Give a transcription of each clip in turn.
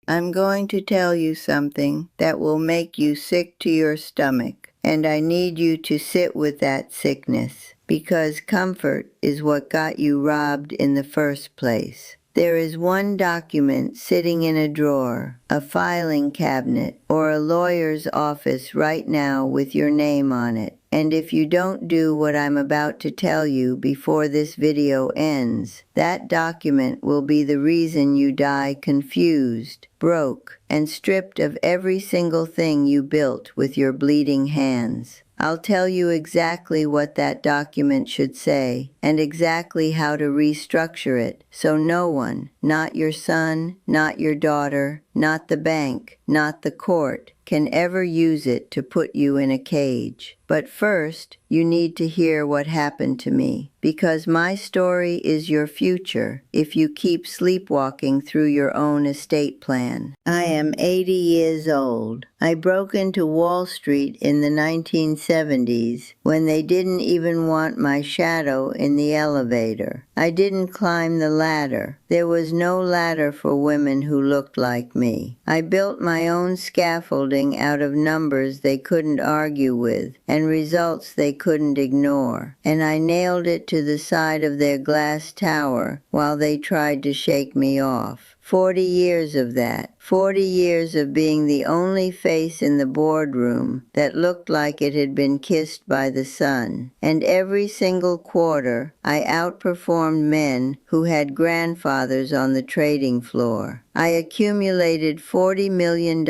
I'm going to tell you something that will make you sick to your stomach, and I need you to sit with that sickness, because comfort is what got you robbed in the first place. There is one document sitting in a drawer, a filing cabinet, or a lawyer's office right now with your name on it. And if you don't do what I'm about to tell you before this video ends, that document will be the reason you die confused, broke, and stripped of every single thing you built with your bleeding hands. I'll tell you exactly what that document should say and exactly how to restructure it so no one, not your son, not your daughter, not the bank, not the court, can ever use it to put you in a cage. But first, you need to hear what happened to me, because my story is your future if you keep sleepwalking through your own estate plan. I am 80 years old. I broke into Wall Street in the 1970s when they didn't even want my shadow in the elevator. I didn't climb the ladder. There was no ladder for women who looked like me. I built my own scaffolding out of numbers they couldn't argue with and results they couldn't ignore, and I nailed it to the side of their glass tower while they tried to shake me off. 40 years of that. 40 years of being the only face in the boardroom that looked like it had been kissed by the sun. And every single quarter, I outperformed men who had grandfathers on the trading floor. I accumulated $40 million,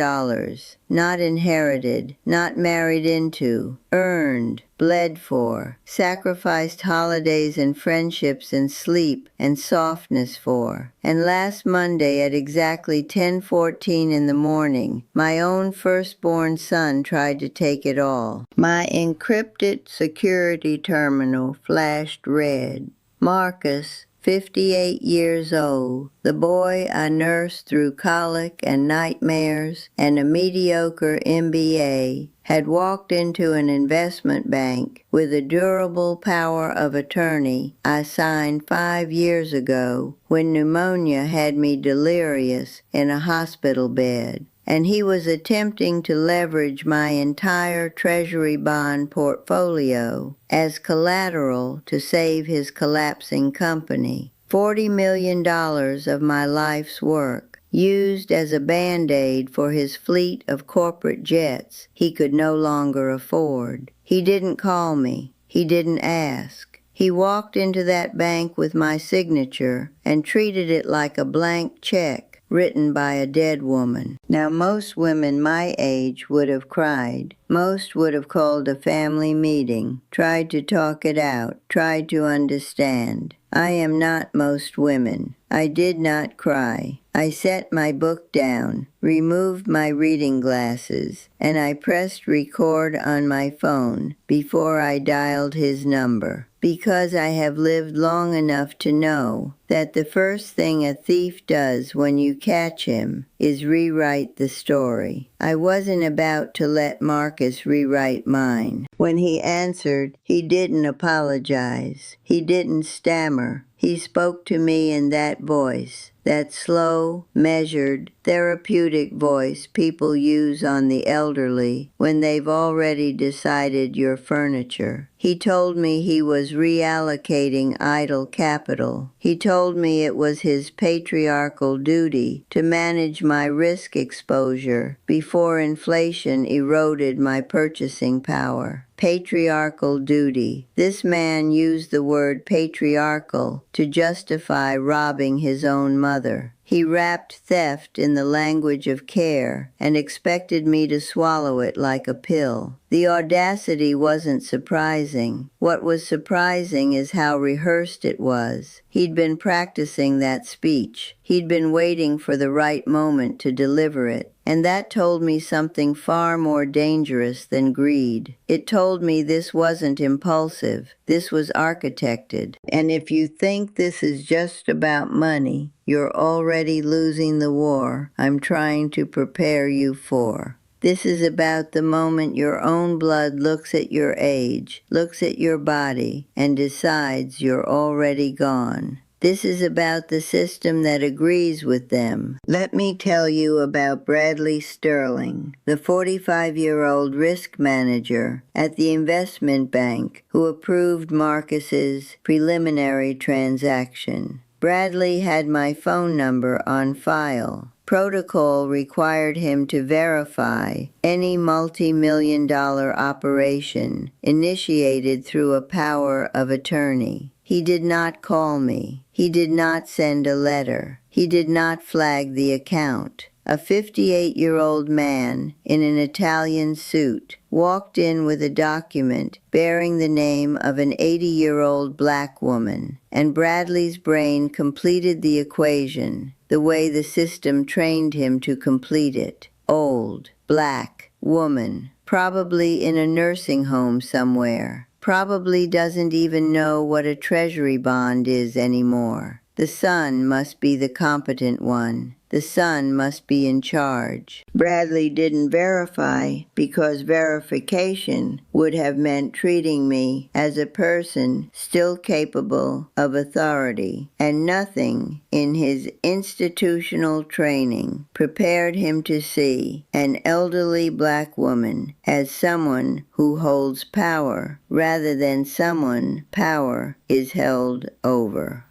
not inherited, not married into, earned, bled for, sacrificed holidays and friendships and sleep and softness for. And last Monday at exactly 10:14 in the morning, my own firstborn son tried to take it all. My encrypted security terminal flashed red. Marcus, 58 years old, the boy I nursed through colic and nightmares and a mediocre MBA, had walked into an investment bank with a durable power of attorney I signed 5 years ago when pneumonia had me delirious in a hospital bed. And he was attempting to leverage my entire Treasury bond portfolio as collateral to save his collapsing company. $40 million of my life's work, used as a band-aid for his fleet of corporate jets he could no longer afford. He didn't call me. He didn't ask. He walked into that bank with my signature and treated it like a blank check written by a dead woman. Now, most women my age would have cried. Most would have called a family meeting, tried to talk it out, tried to understand. I am not most women. I did not cry. I set my book down, removed my reading glasses, and I pressed record on my phone before I dialed his number, because I have lived long enough to know that the first thing a thief does when you catch him is rewrite the story. I wasn't about to let Marcus rewrite mine. When he answered, he didn't apologize. He didn't stammer. He spoke to me in that voice, that slow, measured, therapeutic voice people use on the elderly when they've already decided you're furniture. He told me he was reallocating idle capital. He told me it was his patriarchal duty to manage my risk exposure before inflation eroded my purchasing power. Patriarchal duty. This man used the word patriarchal to justify robbing his own mother. He wrapped theft in the language of care and expected me to swallow it like a pill. The audacity wasn't surprising. What was surprising is how rehearsed it was. He'd been practicing that speech. He'd been waiting for the right moment to deliver it. And that told me something far more dangerous than greed. It told me this wasn't impulsive. This was architected. And if you think this is just about money, you're already losing the war I'm trying to prepare you for. This is about the moment your own blood looks at your age, looks at your body, and decides you're already gone. This is about the system that agrees with them. Let me tell you about Bradley Sterling, the 45-year-old risk manager at the investment bank who approved Marcus's preliminary transaction. Bradley had my phone number on file. Protocol required him to verify any multi-million-dollar operation initiated through a power of attorney. He did not call me. He did not send a letter. He did not flag the account. A 58-year-old man in an Italian suit walked in with a document bearing the name of an 80-year-old black woman, and Bradley's brain completed the equation the way the system trained him to complete it. Old, black, woman, probably in a nursing home somewhere. Probably doesn't even know what a treasury bond is anymore. The son must be the competent one. The son must be in charge. Bradley didn't verify because verification would have meant treating me as a person still capable of authority, and nothing in his institutional training prepared him to see an elderly black woman as someone who holds power rather than someone power is held over.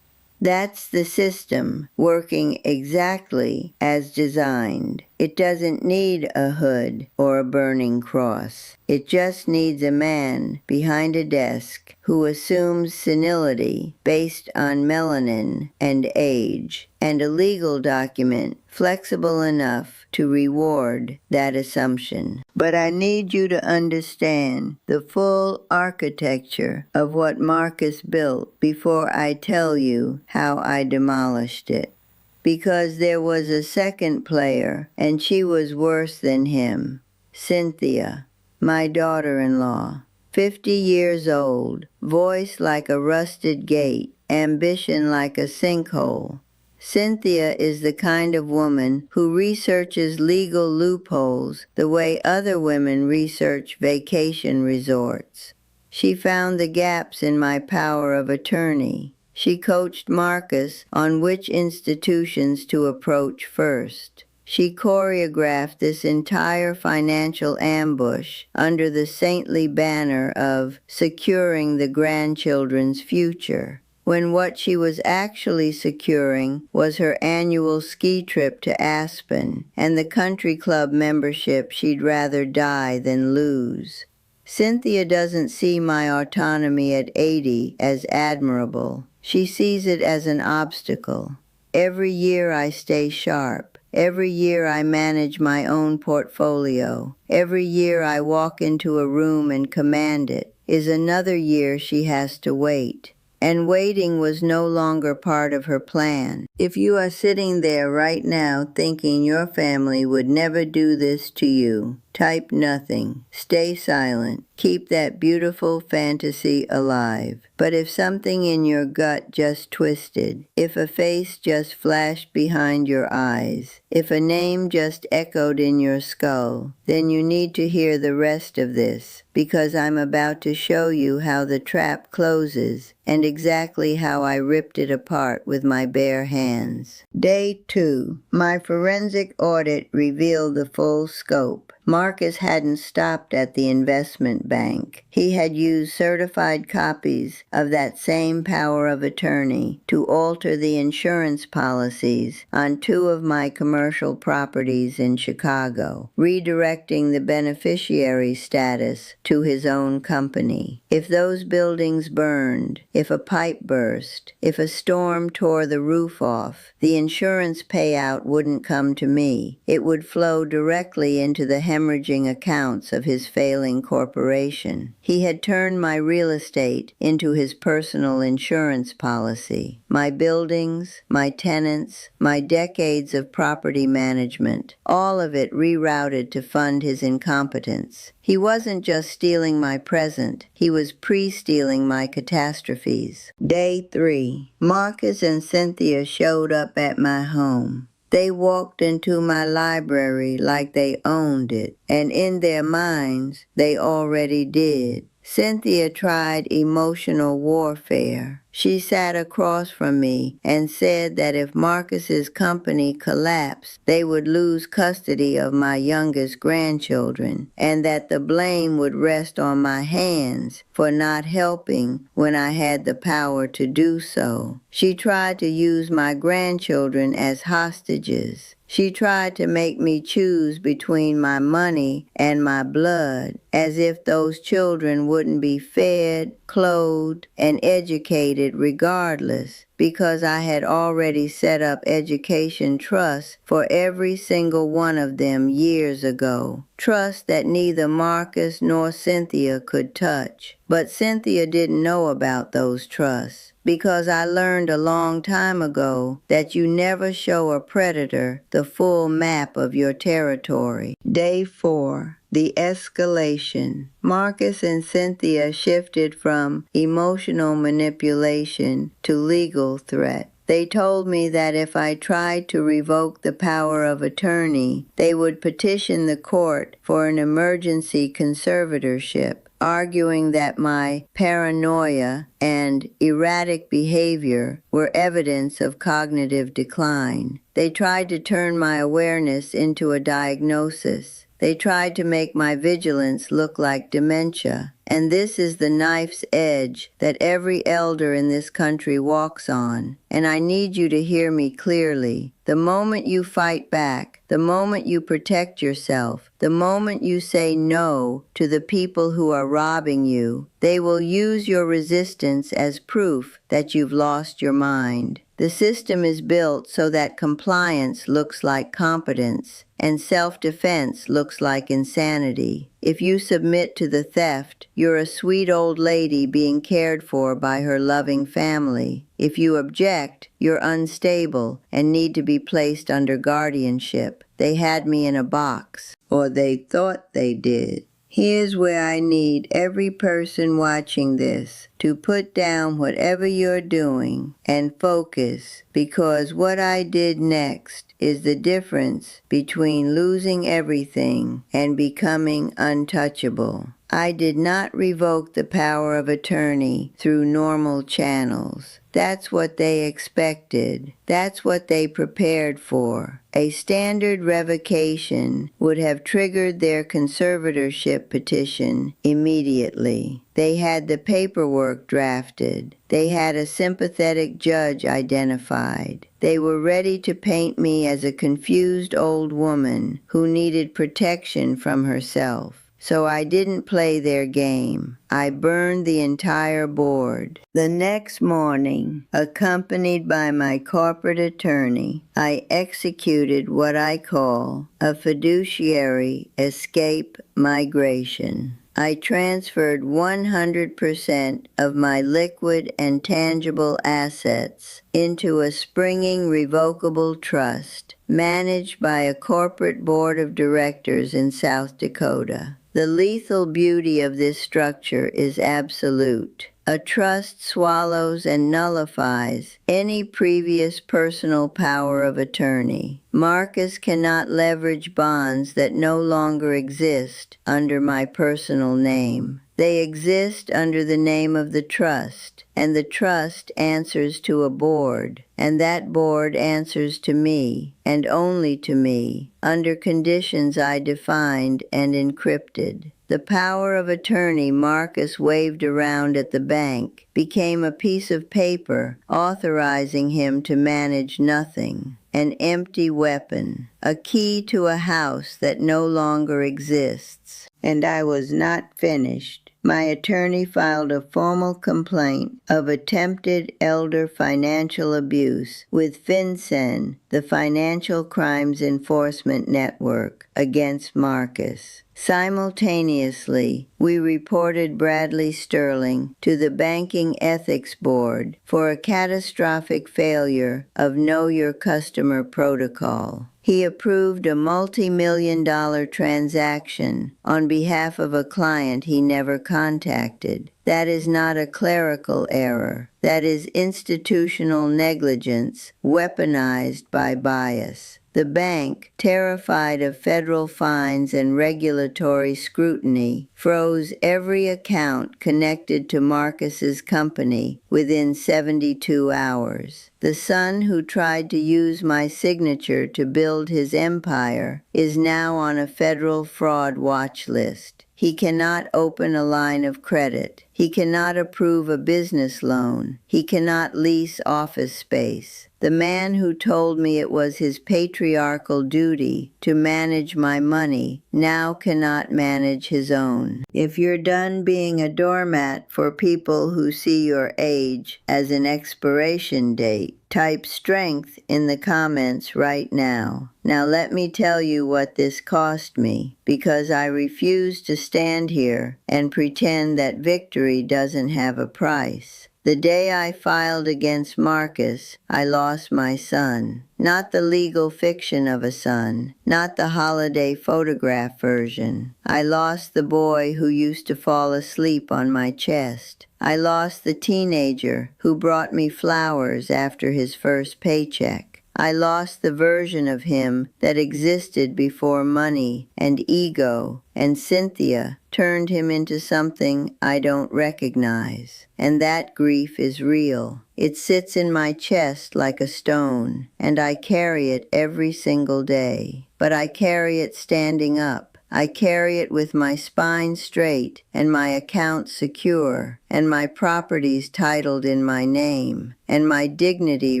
That's the system working exactly as designed. It doesn't need a hood or a burning cross. It just needs a man behind a desk who assumes senility based on melanin and age, and a legal document flexible enough to reward that assumption. But I need you to understand the full architecture of what Marcus built before I tell you how I demolished it. Because there was a second player, and she was worse than him. Cynthia, my daughter-in-law, 50 years old, voice like a rusted gate, ambition like a sinkhole. Cynthia is the kind of woman who researches legal loopholes the way other women research vacation resorts. She found the gaps in my power of attorney. She coached Marcus on which institutions to approach first. She choreographed this entire financial ambush under the saintly banner of securing the grandchildren's future, when what she was actually securing was her annual ski trip to Aspen and the country club membership she'd rather die than lose. Cynthia doesn't see my autonomy at 80 as admirable. She sees it as an obstacle. Every year I stay sharp. Every year I manage my own portfolio. Every year I walk into a room and command it is another year she has to wait. And waiting was no longer part of her plan. If you are sitting there right now thinking your family would never do this to you, type nothing. Stay silent. Keep that beautiful fantasy alive. But if something in your gut just twisted, if a face just flashed behind your eyes, if a name just echoed in your skull, then you need to hear the rest of this, because I'm about to show you how the trap closes and exactly how I ripped it apart with my bare hands. Day 2. My forensic audit revealed the full scope. Marcus hadn't stopped at the investment bank. He had used certified copies of that same power of attorney to alter the insurance policies on 2 of my commercial properties in Chicago, redirecting the beneficiary status to his own company. If those buildings burned, if a pipe burst, if a storm tore the roof off, the insurance payout wouldn't come to me. It would flow directly into the hemorrhaging accounts of his failing corporation. He had turned my real estate into his personal insurance policy. My buildings, my tenants, my decades of property management, all of it rerouted to fund his incompetence. He wasn't just stealing my present, he was pre-stealing my catastrophes. Day 3. Marcus and Cynthia showed up at my home. They walked into my library like they owned it, and in their minds, they already did. Cynthia tried emotional warfare. She sat across from me and said that if Marcus's company collapsed, they would lose custody of my youngest grandchildren, and that the blame would rest on my hands for not helping when I had the power to do so. She tried to use my grandchildren as hostages. She tried to make me choose between my money and my blood, as if those children wouldn't be fed, clothed, and educated regardless, because I had already set up education trusts for every single one of them years ago. Trusts that neither Marcus nor Cynthia could touch. But Cynthia didn't know about those trusts, because I learned a long time ago that you never show a predator the full map of your territory. Day 4. The escalation. Marcus and Cynthia shifted from emotional manipulation to legal threat. They told me that if I tried to revoke the power of attorney, they would petition the court for an emergency conservatorship, arguing that my paranoia and erratic behavior were evidence of cognitive decline. They tried to turn my awareness into a diagnosis. They tried to make my vigilance look like dementia. And this is the knife's edge that every elder in this country walks on. And I need you to hear me clearly. The moment you fight back, the moment you protect yourself, the moment you say no to the people who are robbing you, they will use your resistance as proof that you've lost your mind. The system is built so that compliance looks like competence and self-defense looks like insanity. If you submit to the theft, you're a sweet old lady being cared for by her loving family. If you object, you're unstable and need to be placed under guardianship. They had me in a box, or they thought they did. Here's where I need every person watching this to put down whatever you're doing and focus, because what I did next is the difference between losing everything and becoming untouchable. I did not revoke the power of attorney through normal channels. That's what they expected. That's what they prepared for. A standard revocation would have triggered their conservatorship petition immediately. They had the paperwork drafted. They had a sympathetic judge identified. They were ready to paint me as a confused old woman who needed protection from herself. So I didn't play their game. I burned the entire board. The next morning, accompanied by my corporate attorney, I executed what I call a fiduciary escape migration. I transferred 100% of my liquid and tangible assets into a springing revocable trust managed by a corporate board of directors in South Dakota. The lethal beauty of this structure is absolute. A trust swallows and nullifies any previous personal power of attorney. Marcus cannot leverage bonds that no longer exist under my personal name. They exist under the name of the trust, and the trust answers to a board, and that board answers to me, and only to me, under conditions I defined and encrypted. The power of attorney Marcus waved around at the bank became a piece of paper authorizing him to manage nothing, an empty weapon, a key to a house that no longer exists. And I was not finished. My attorney filed a formal complaint of attempted elder financial abuse with FinCEN, the Financial Crimes Enforcement Network, against Marcus. Simultaneously, we reported Bradley Sterling to the Banking Ethics Board for a catastrophic failure of Know Your Customer protocol. He approved a multi-million-dollar transaction on behalf of a client he never contacted. That is not a clerical error. That is institutional negligence weaponized by bias. The bank, terrified of federal fines and regulatory scrutiny, froze every account connected to Marcus's company within 72 hours. The son who tried to use my signature to build his empire is now on a federal fraud watch list. He cannot open a line of credit. He cannot approve a business loan. He cannot lease office space. The man who told me it was his patriarchal duty to manage my money now cannot manage his own. If you're done being a doormat for people who see your age as an expiration date, type strength in the comments right now. Now let me tell you what this cost me, because I refuse to stand here and pretend that victory doesn't have a price. The day I filed against Marcus, I lost my son. Not the legal fiction of a son, not the holiday photograph version. I lost the boy who used to fall asleep on my chest. I lost the teenager who brought me flowers after his first paycheck. I lost the version of him that existed before money and ego and Cynthia turned him into something I don't recognize. And that grief is real. It sits in my chest like a stone, and I carry it every single day. But I carry it standing up. I carry it with my spine straight and my account secure and my properties titled in my name and my dignity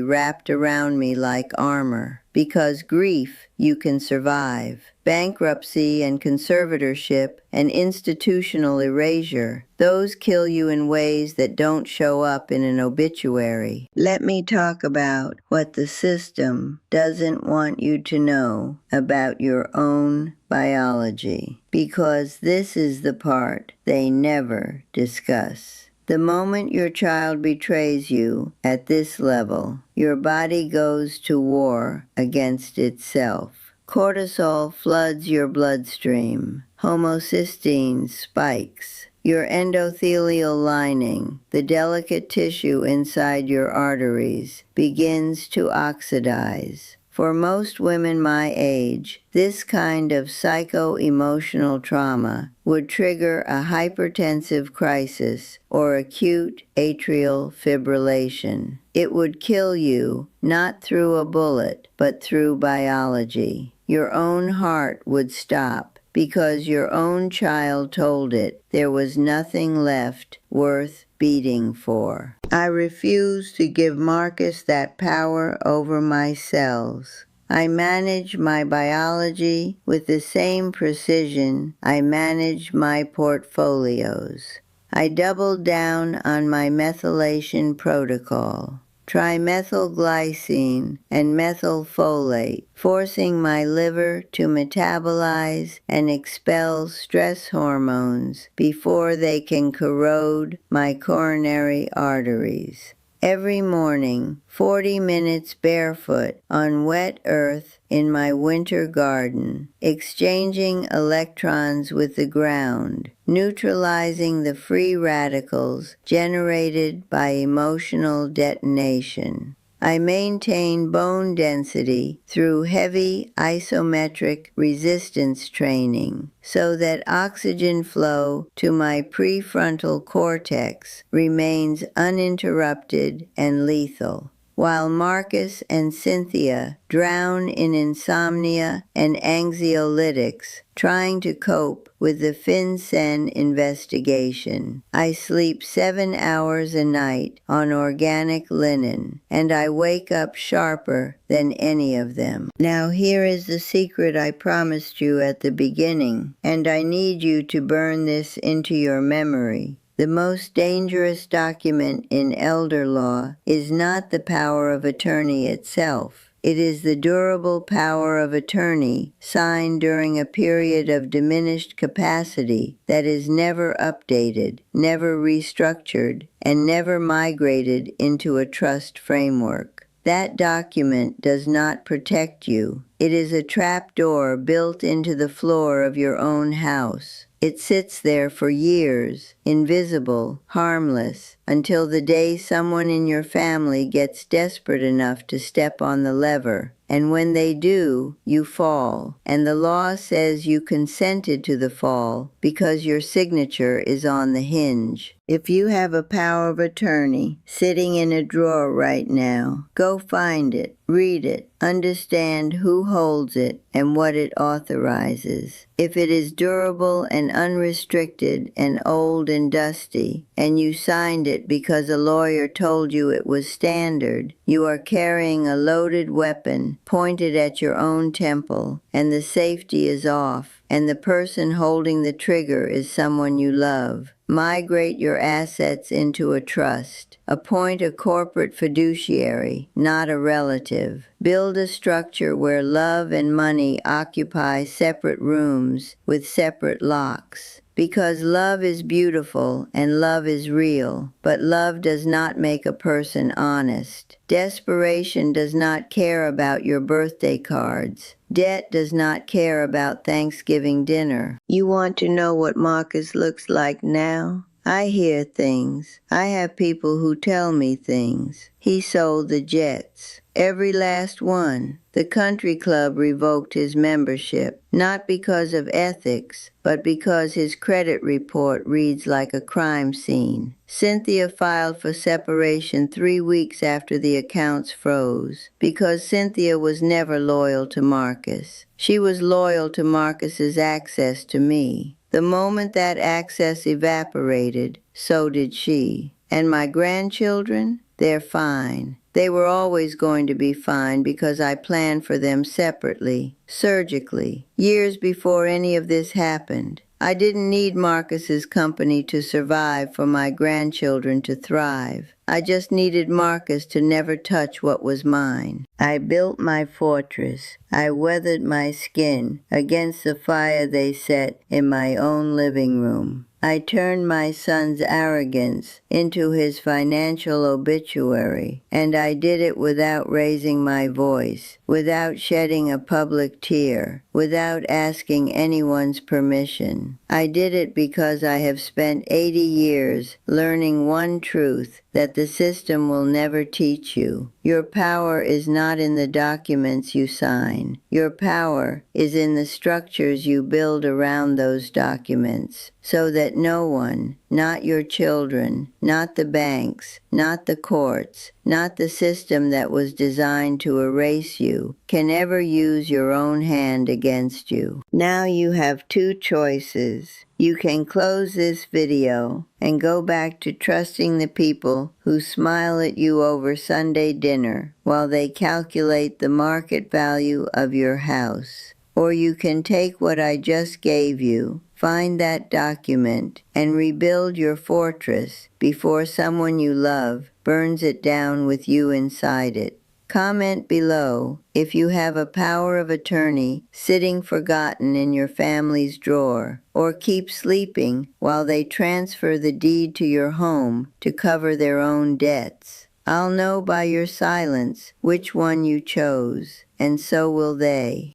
wrapped around me like armor. Because grief you can survive. Bankruptcy and conservatorship and institutional erasure, those kill you in ways that don't show up in an obituary. Let me talk about what the system doesn't want you to know about your own biology, because this is the part they never discuss. The moment your child betrays you at this level, your body goes to war against itself. Cortisol floods your bloodstream. Homocysteine spikes. Your endothelial lining, the delicate tissue inside your arteries, begins to oxidize. For most women my age, this kind of psycho-emotional trauma would trigger a hypertensive crisis or acute atrial fibrillation. It would kill you, not through a bullet, but through biology. Your own heart would stop because your own child told it there was nothing left worth beating for. I refuse to give Marcus that power over my cells. I manage my biology with the same precision I manage my portfolios. I doubled down on my methylation protocol. Trimethylglycine and methylfolate, forcing my liver to metabolize and expel stress hormones before they can corrode my coronary arteries. Every morning, 40 minutes barefoot on wet earth in my winter garden, exchanging electrons with the ground, neutralizing the free radicals generated by emotional detonation. I maintain bone density through heavy isometric resistance training so that oxygen flow to my prefrontal cortex remains uninterrupted and lethal, while Marcus and Cynthia drown in insomnia and anxiolytics, trying to cope with the FinCEN investigation. I sleep 7 hours a night on organic linen, and I wake up sharper than any of them. Now here is the secret I promised you at the beginning, and I need you to burn this into your memory. The most dangerous document in elder law is not the power of attorney itself. It is the durable power of attorney signed during a period of diminished capacity that is never updated, never restructured, and never migrated into a trust framework. That document does not protect you. It is a trapdoor built into the floor of your own house. It sits there for years, invisible, harmless, until the day someone in your family gets desperate enough to step on the lever. And when they do, you fall. And the law says you consented to the fall because your signature is on the hinge. If you have a power of attorney sitting in a drawer right now, go find it, read it, understand who holds it and what it authorizes. If it is durable and unrestricted and old and dusty, and you signed it because a lawyer told you it was standard, you are carrying a loaded weapon pointed at your own temple, and the safety is off, and the person holding the trigger is someone you love. Migrate your assets into a trust. Appoint a corporate fiduciary, not a relative. Build a structure where love and money occupy separate rooms with separate locks. Because love is beautiful and love is real, but love does not make a person honest. Desperation does not care about your birthday cards. Debt does not care about Thanksgiving dinner. You want to know what Marcus looks like now? I hear things. I have people who tell me things. He sold the Jets. Every last one. The country club revoked his membership, not because of ethics, but because his credit report reads like a crime scene. Cynthia filed for separation 3 weeks after the accounts froze, because Cynthia was never loyal to Marcus. She was loyal to Marcus's access to me. The moment that access evaporated, so did she. And my grandchildren? They're fine. They were always going to be fine because I planned for them separately, surgically, years before any of this happened. I didn't need Marcus's company to survive for my grandchildren to thrive. I just needed Marcus to never touch what was mine. I built my fortress. I weathered my skin against the fire they set in my own living room. I turned my son's arrogance into his financial obituary, and I did it without raising my voice, without shedding a public tear, without asking anyone's permission. I did it because I have spent 80 years learning one truth that the system will never teach you. Your power is not in the documents you sign. Your power is in the structures you build around those documents, so that no one, not your children, not the banks, not the courts, not the system that was designed to erase you, can ever use your own hand against you. Now you have two choices. You can close this video and go back to trusting the people who smile at you over Sunday dinner while they calculate the market value of your house. Or you can take what I just gave you, find that document, and rebuild your fortress before someone you love burns it down with you inside it. Comment below if you have a power of attorney sitting forgotten in your family's drawer, or keep sleeping while they transfer the deed to your home to cover their own debts. I'll know by your silence which one you chose, and so will they.